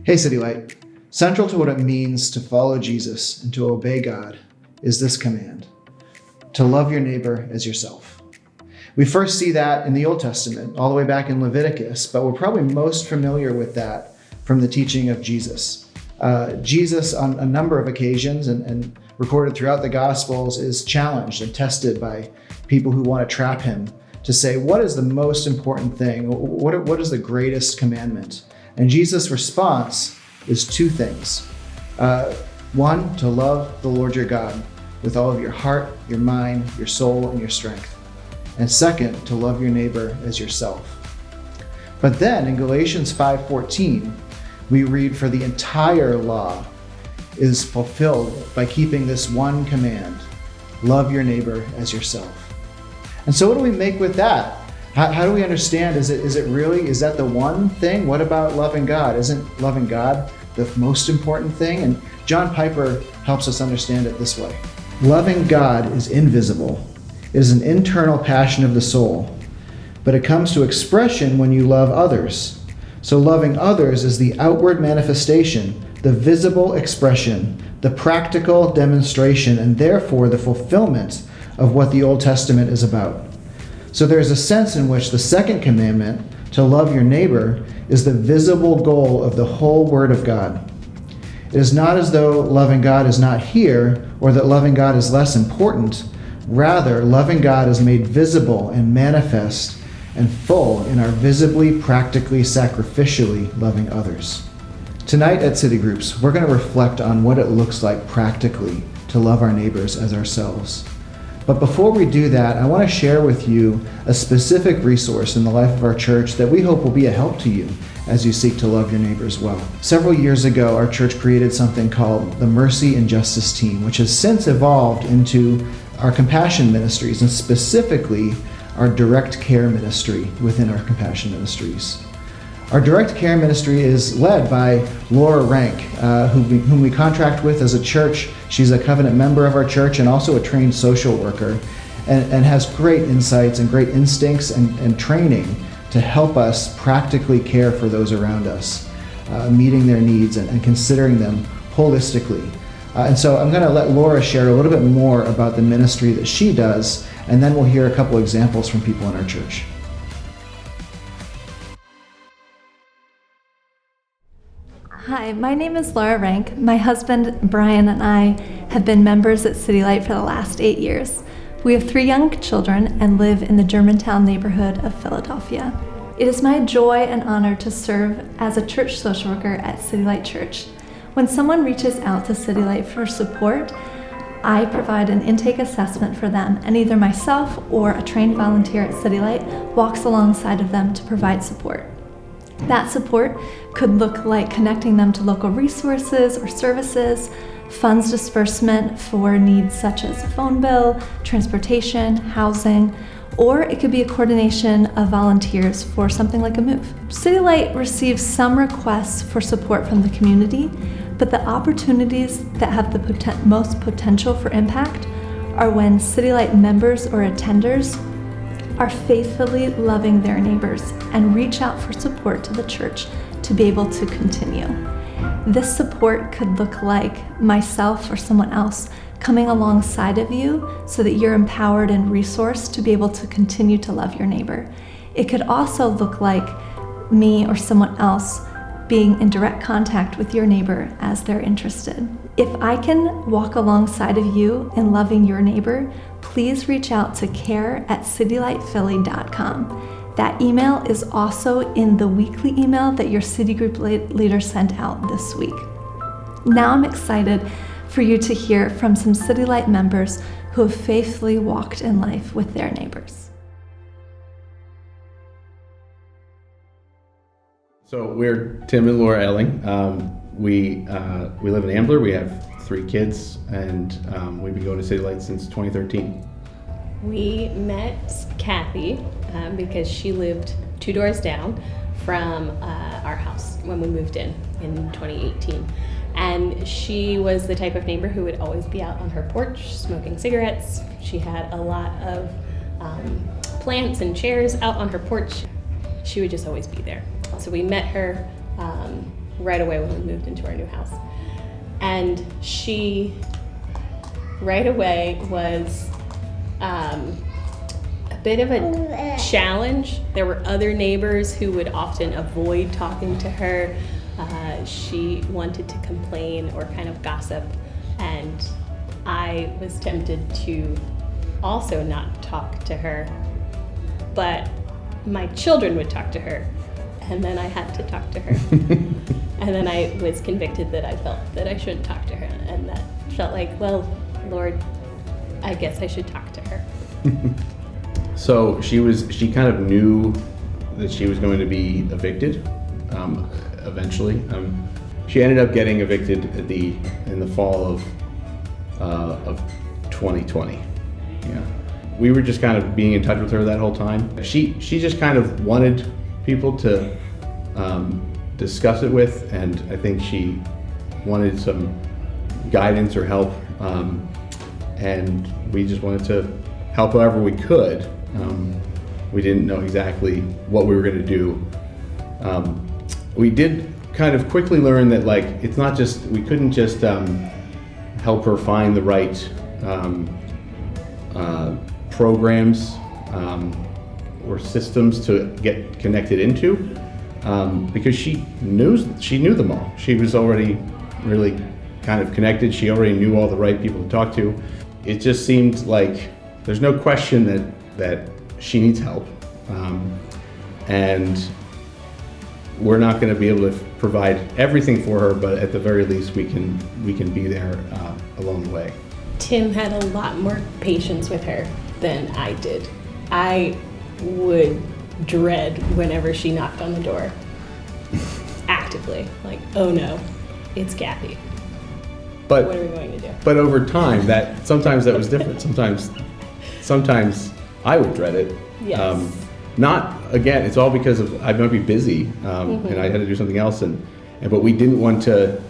Hey, City Light. Central to what it means to follow Jesus and to obey God is this command: to love your neighbor as yourself. We first see that in the Old Testament, all the way back in Leviticus, but we're probably most familiar with that from the teaching of Jesus. Jesus, on a number of occasions and recorded throughout the Gospels, is challenged and tested by people who want to trap him to say, what is the most important thing? What is the greatest commandment? And Jesus' response is two things. One, to love the Lord your God with all of your heart, your mind, your soul, and your strength. And second, to love your neighbor as yourself. But then in Galatians 5:14, we read, for the entire law is fulfilled by keeping this one command: love your neighbor as yourself. And so what do we make with that? How do we understand? Is that the one thing? What about loving God? Isn't loving God the most important thing? And John Piper helps us understand it this way. Loving God is invisible. It is an internal passion of the soul, but it comes to expression when you love others. So loving others is the outward manifestation, the visible expression, the practical demonstration, and therefore the fulfillment of what the Old Testament is about. So there's a sense in which the second commandment, to love your neighbor, is the visible goal of the whole Word of God. It is not as though loving God is not here or that loving God is less important. Rather, loving God is made visible and manifest and full in our visibly, practically, sacrificially loving others. Tonight at City Groups, we're going to reflect on what it looks like practically to love our neighbors as ourselves. But before we do that, I want to share with you a specific resource in the life of our church that we hope will be a help to you as you seek to love your neighbors well. Several years ago, our church created something called the Mercy and Justice Team, which has since evolved into our compassion ministries, and specifically our direct care ministry within our compassion ministries. Our direct care ministry is led by Laura Rank, whom we contract with as a church. She's a covenant member of our church and also a trained social worker, and has great insights and great instincts and training to help us practically care for those around us, meeting their needs and considering them holistically. And so I'm going to let Laura share a little bit more about the ministry that she does, and then we'll hear a couple examples from people in our church. Hi, my name is Laura Rank. My husband, Brian, and I have been members at City Light for the last 8 years. We have 3 young children and live in the Germantown neighborhood of Philadelphia. It is my joy and honor to serve as a church social worker at City Light Church. When someone reaches out to City Light for support, I provide an intake assessment for them, and either myself or a trained volunteer at City Light walks alongside of them to provide support. That support could look like connecting them to local resources or services, funds disbursement for needs such as a phone bill, transportation, housing, or it could be a coordination of volunteers for something like a move. City Light receives some requests for support from the community, but the opportunities that have the most potential for impact are when City Light members or attenders are faithfully loving their neighbors and reach out for support to the church to be able to continue. This support could look like myself or someone else coming alongside of you so that you're empowered and resourced to be able to continue to love your neighbor. It could also look like me or someone else being in direct contact with your neighbor as they're interested. If I can walk alongside of you in loving your neighbor, please reach out to care@citylightphilly.com. That email is also in the weekly email that your city group leader sent out this week. Now I'm excited for you to hear from some City Light members who have faithfully walked in life with their neighbors. So we're Tim and Laura Elling. We live in Ambler. We have 3 kids, and we've been going to City Light since 2013. We met Kathy because she lived 2 doors down from our house when we moved in 2018. And she was the type of neighbor who would always be out on her porch smoking cigarettes. She had a lot of plants and chairs out on her porch. She would just always be there. So we met her right away when we moved into our new house. And she right away was a bit of a challenge. There were other neighbors who would often avoid talking to her. She wanted to complain or kind of gossip, and I was tempted to also not talk to her, but my children would talk to her, and then I had to talk to her. And then I was convicted that I felt that I shouldn't talk to her, and that felt like, well, Lord, I guess I should talk to her. So she kind of knew that she was going to be evicted eventually. She ended up getting evicted in the fall of 2020. Yeah, we were just kind of being in touch with her that whole time. She just kind of wanted people to discuss it with, and I think she wanted some guidance or help, and we just wanted to help however we could. We didn't know exactly what we were going to do. We did kind of quickly learn that, like, it's not just, we couldn't just help her find the right programs or systems to get connected into, because she knew them all. She was already really kind of connected. She already knew all the right people to talk to. It just seemed like there's no question that she needs help, and we're not going to be able to provide everything for her, but at the very least we can be there along the way. Tim had a lot more patience with her than I did. I would dread whenever she knocked on the door, actively, like, oh no, it's Kathy. But what are we going to do? But over time, sometimes that was different. Sometimes I would dread it. Yes. Again, it's all because of I might be busy, and I had to do something else, but we didn't want to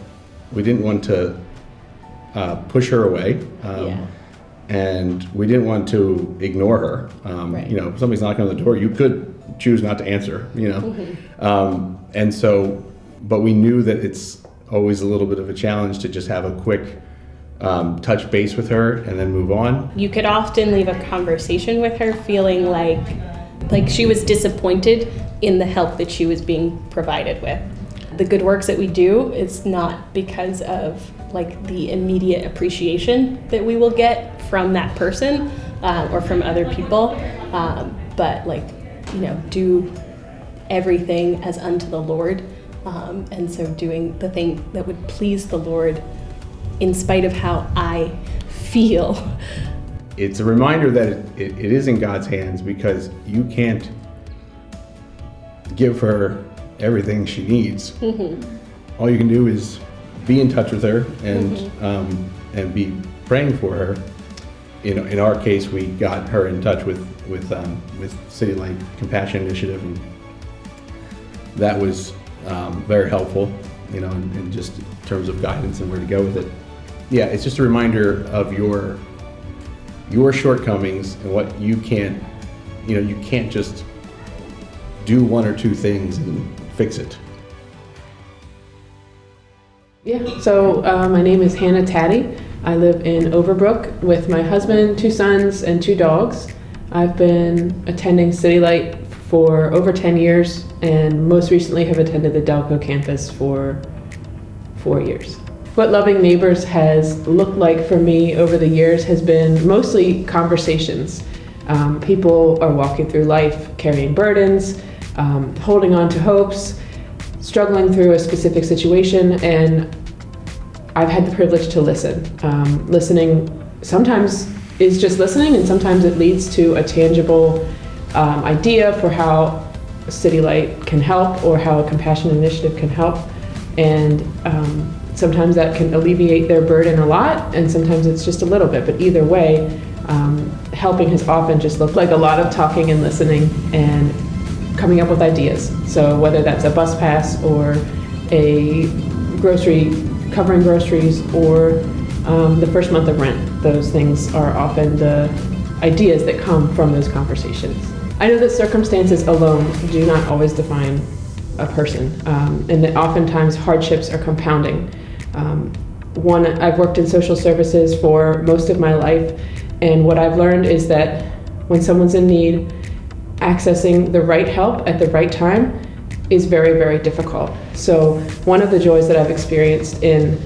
push her away, and we didn't want to ignore her. Right. If somebody's knocking on the door, you could choose not to answer. And so, but we knew that it's always a little bit of a challenge to just have a quick touch base with her and then move on. You could often leave a conversation with her feeling like she was disappointed in the help that she was being provided with. The good works that we do, it's not because of like the immediate appreciation that we will get from that person or from other people, but do everything as unto the Lord. And so doing the thing that would please the Lord in spite of how I feel. It's a reminder that it is in God's hands, because you can't give her everything she needs. All you can do is be in touch with her and be praying for her. In our case, we got her in touch with City Light Compassion Initiative, and that was very helpful, in just in terms of guidance and where to go with it. Yeah, it's just a reminder of your shortcomings and what you can't, you can't just do one or two things and fix it. Yeah, so my name is Hannah Taddy. I live in Overbrook with my husband, 2 sons, and 2 dogs. I've been attending City Light for over 10 years, and most recently have attended the Delco campus for 4 years. What Loving Neighbors has looked like for me over the years has been mostly conversations. People are walking through life carrying burdens, holding on to hopes, struggling through a specific situation, and I've had the privilege to listen. Listening sometimes is just listening, and sometimes it leads to a tangible idea for how City Light can help or how a compassion initiative can help. And sometimes that can alleviate their burden a lot, and sometimes it's just a little bit. But either way, helping has often just looked like a lot of talking and listening and coming up with ideas. So whether that's a bus pass or a covering groceries, or the first month of rent, those things are often the ideas that come from those conversations. I know that circumstances alone do not always define a person, and that oftentimes hardships are compounding. I've worked in social services for most of my life, and what I've learned is that when someone's in need, accessing the right help at the right time is very, very difficult. So one of the joys that I've experienced in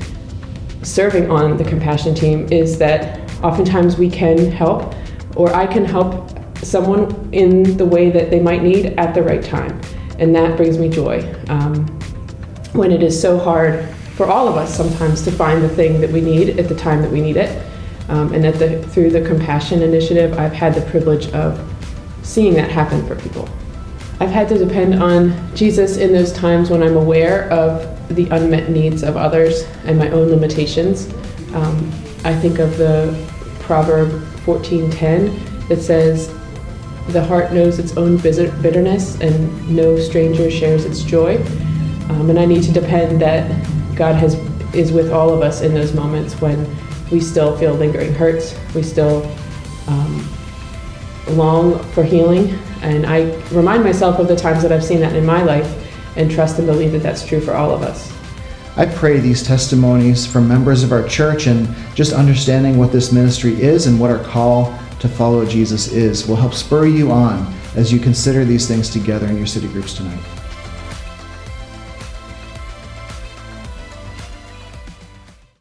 serving on the compassion team is that oftentimes we can help, or I can help someone in the way that they might need at the right time. And that brings me joy. When it is so hard for all of us sometimes to find the thing that we need at the time that we need it. And through the Compassion Initiative, I've had the privilege of seeing that happen for people. I've had to depend on Jesus in those times when I'm aware of the unmet needs of others and my own limitations. I think of the Proverb 14:10 that says, "The heart knows its own bitterness, and no stranger shares its joy." And I need to depend that God is with all of us in those moments when we still feel lingering hurts, we still long for healing. And I remind myself of the times that I've seen that in my life and trust and believe that that's true for all of us. I pray these testimonies from members of our church and just understanding what this ministry is and what our call to follow Jesus is will help spur you on as you consider these things together in your city groups tonight.